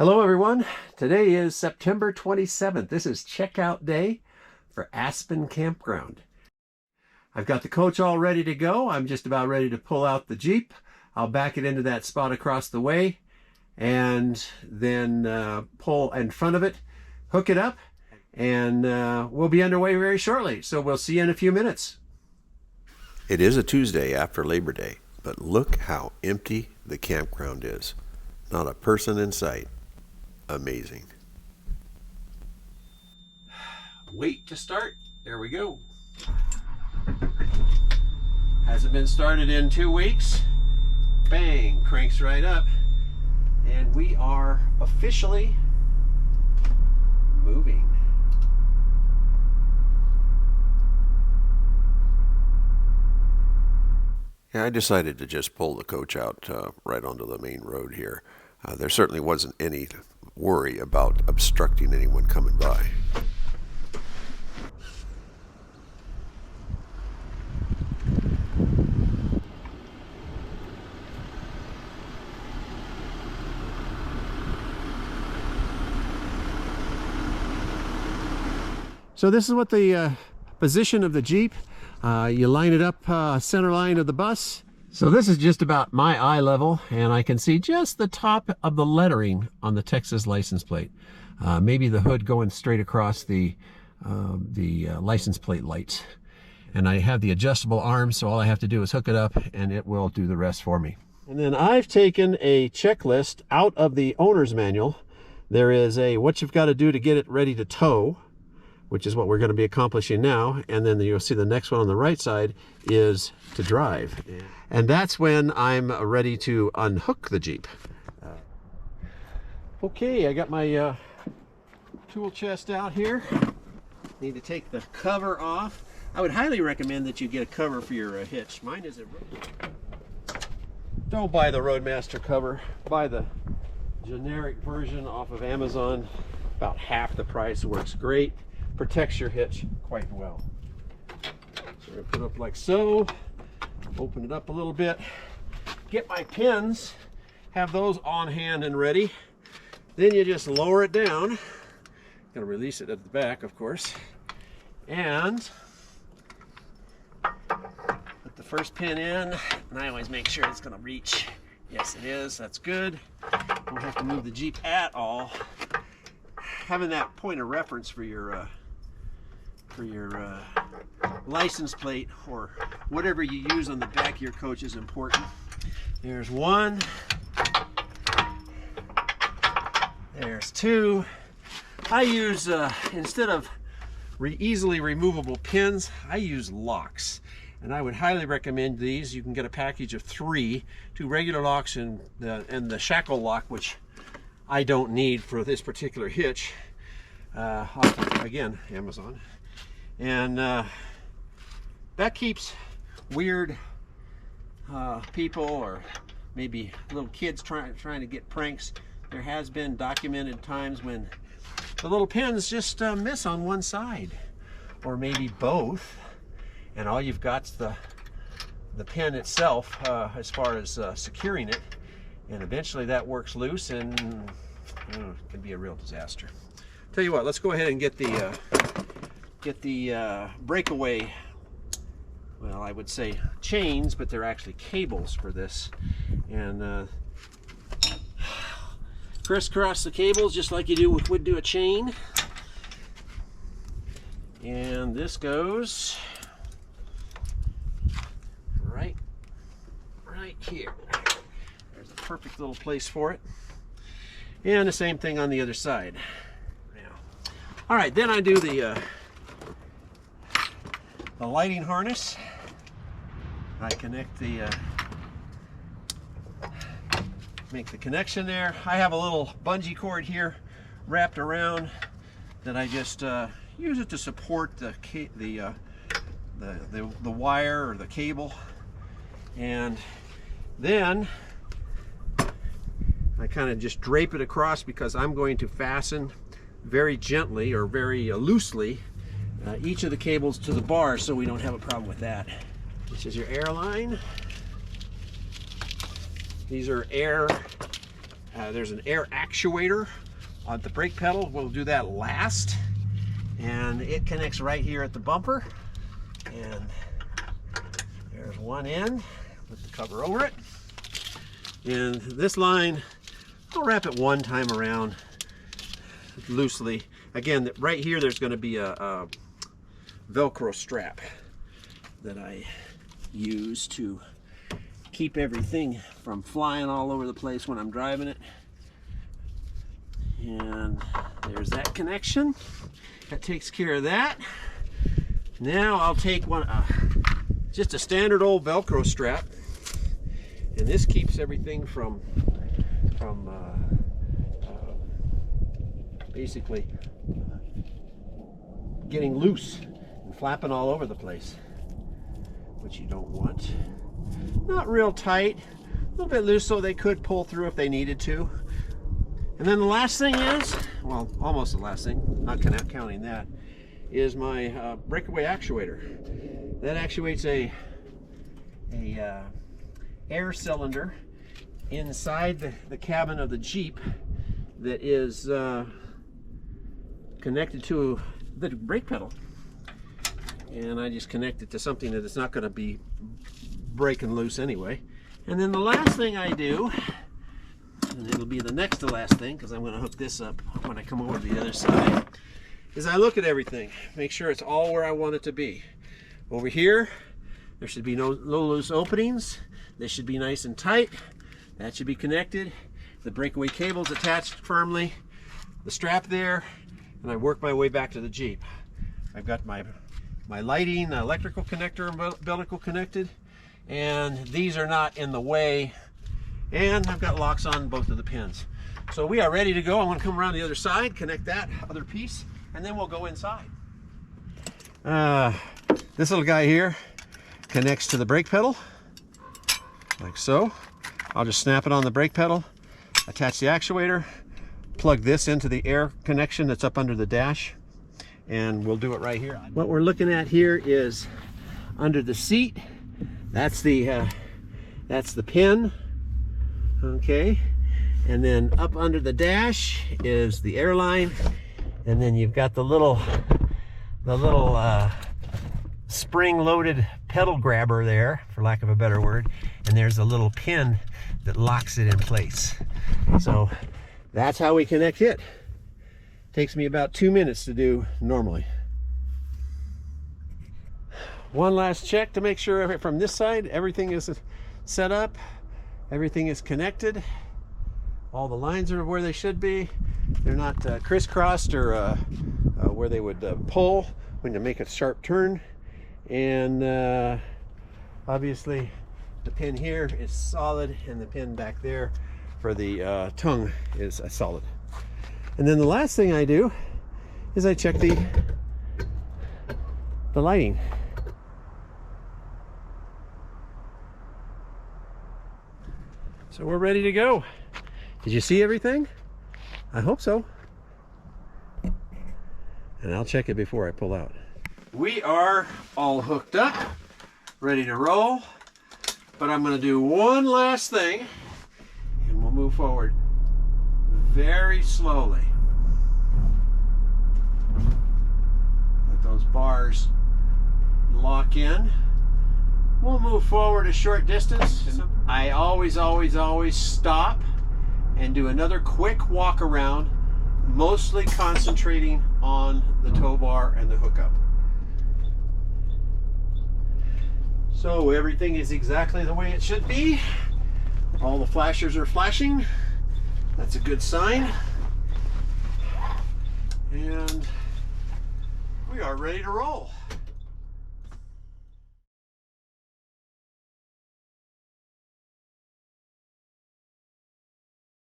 Hello everyone, today is September 27th. This is checkout day for Aspen Campground. I've got the coach all ready to go. I'm just about ready to pull out the Jeep. I'll back it into that spot across the way and then pull in front of it, hook it up, and we'll be underway very shortly. So we'll see you in a few minutes. It is a Tuesday after Labor Day, but look how empty the campground is. Not a person in sight. Amazing. Wait to start. There we go. Hasn't been started in 2 weeks. Bang, cranks right up. And we are officially moving. Yeah, I decided to just pull the coach out right onto the main road here. There certainly wasn't any worry about obstructing anyone coming by. So this is what the position of the Jeep. You line it up center line of the bus. So this is just about my eye level, and I can see just the top of the lettering on the Texas license plate. Maybe the hood going straight across the license plate lights. And I have the adjustable arms, so all I have to do is hook it up and it will do the rest for me. And then I've taken a checklist out of the owner's manual. There is a what you've got to do to get it ready to tow, which is what we're going to be accomplishing now. And then you'll see the next one on the right side is to drive. And that's when I'm ready to unhook the Jeep. Okay, I got my tool chest out here. Need to take the cover off. I would highly recommend that you get a cover for your hitch. Mine is a... Don't buy the RoadMaster cover. Buy the generic version off of Amazon. About half the price, works great. Protects your hitch quite well. So we're going to put it up like so, open it up a little bit, get my pins, have those on hand and ready. Then you just lower it down. Going to release it at the back, of course, and put the first pin in, and I always make sure it's going to reach. Yes, it is. That's good. Don't have to move the Jeep at all. Having that point of reference for your license plate or whatever you use on the back of your coach is important. There's one. There's two. I use, instead of easily removable pins, I use locks. And I would highly recommend these. You can get a package of 3, 2 regular locks and the shackle lock, which I don't need for this particular hitch. Again, Amazon. And that keeps weird people or maybe little kids trying to get pranks. There has been documented times when the little pins just miss on one side, or maybe both, and all you've got's the pin itself as far as securing it, and eventually that works loose and it can be a real disaster. Tell you what, let's go ahead and get the breakaway, well, I would say chains, but they're actually cables for this, and crisscross the cables just like you would do a chain. And this goes right here. There's a perfect little place for it. And the same thing on the other side. Now, all right, then I do the lighting harness. I connect make the connection there. I have a little bungee cord here wrapped around that I just use it to support the wire or the cable, and then I kind of just drape it across because I'm going to fasten very gently or very loosely each of the cables to the bar, so we don't have a problem with that. This is your air line. These are air There's an air actuator on the brake pedal. We'll do that last. And it connects right here at the bumper. And there's one end with the cover over it. And this line, I'll wrap it one time around loosely. Again, right here there's going to be a Velcro strap that I use to keep everything from flying all over the place when I'm driving it. And there's that connection. That takes care of that. Now I'll take one, just a standard old Velcro strap, and this keeps everything from basically getting loose and flapping all over the place, which you don't want. Not real tight, a little bit loose so they could pull through if they needed to. And then the last thing is, well, almost the last thing, not counting that, is my breakaway actuator. That actuates a air cylinder inside the cabin of the Jeep that is connected to the brake pedal. And I just connect it to something that it's not going to be breaking loose anyway. And then the last thing I do, and it'll be the next to last thing because I'm going to hook this up when I come over to the other side, is I look at everything, make sure it's all where I want it to be. Over here, there should be no loose openings. This should be nice and tight. That should be connected. The breakaway cable's attached firmly. The strap there, and I work my way back to the Jeep. I've got my lighting, electrical connector, umbilical connected, and these are not in the way. And I've got locks on both of the pins. So we are ready to go. I'm going to come around the other side, connect that other piece, and then we'll go inside. This little guy here connects to the brake pedal, like so. I'll just snap it on the brake pedal, attach the actuator, plug this into the air connection that's up under the dash, and we'll do it right here. What we're looking at here is under the seat. That's the pin. Okay, and then up under the dash is the airline, and then you've got the little spring-loaded pedal grabber there, for lack of a better word, and there's a little pin that locks it in place. So that's how we connect it. Takes me about 2 minutes to do normally. One last check to make sure from this side everything is set up. Everything is connected. All the lines are where they should be. They're not crisscrossed or where they would pull when you make a sharp turn. And obviously the pin here is solid, and the pin back there for the tongue is solid. And then the last thing I do is I check the lighting. So we're ready to go. Did you see everything? I hope so. And I'll check it before I pull out. We are all hooked up, ready to roll. But I'm going to do one last thing, and we'll move forward very slowly. Let those bars lock in. We'll move forward a short distance. I always stop and do another quick walk around, mostly concentrating on the tow bar and the hookup. So everything is exactly the way it should be. All the flashers are flashing. That's a good sign. And we are ready to roll.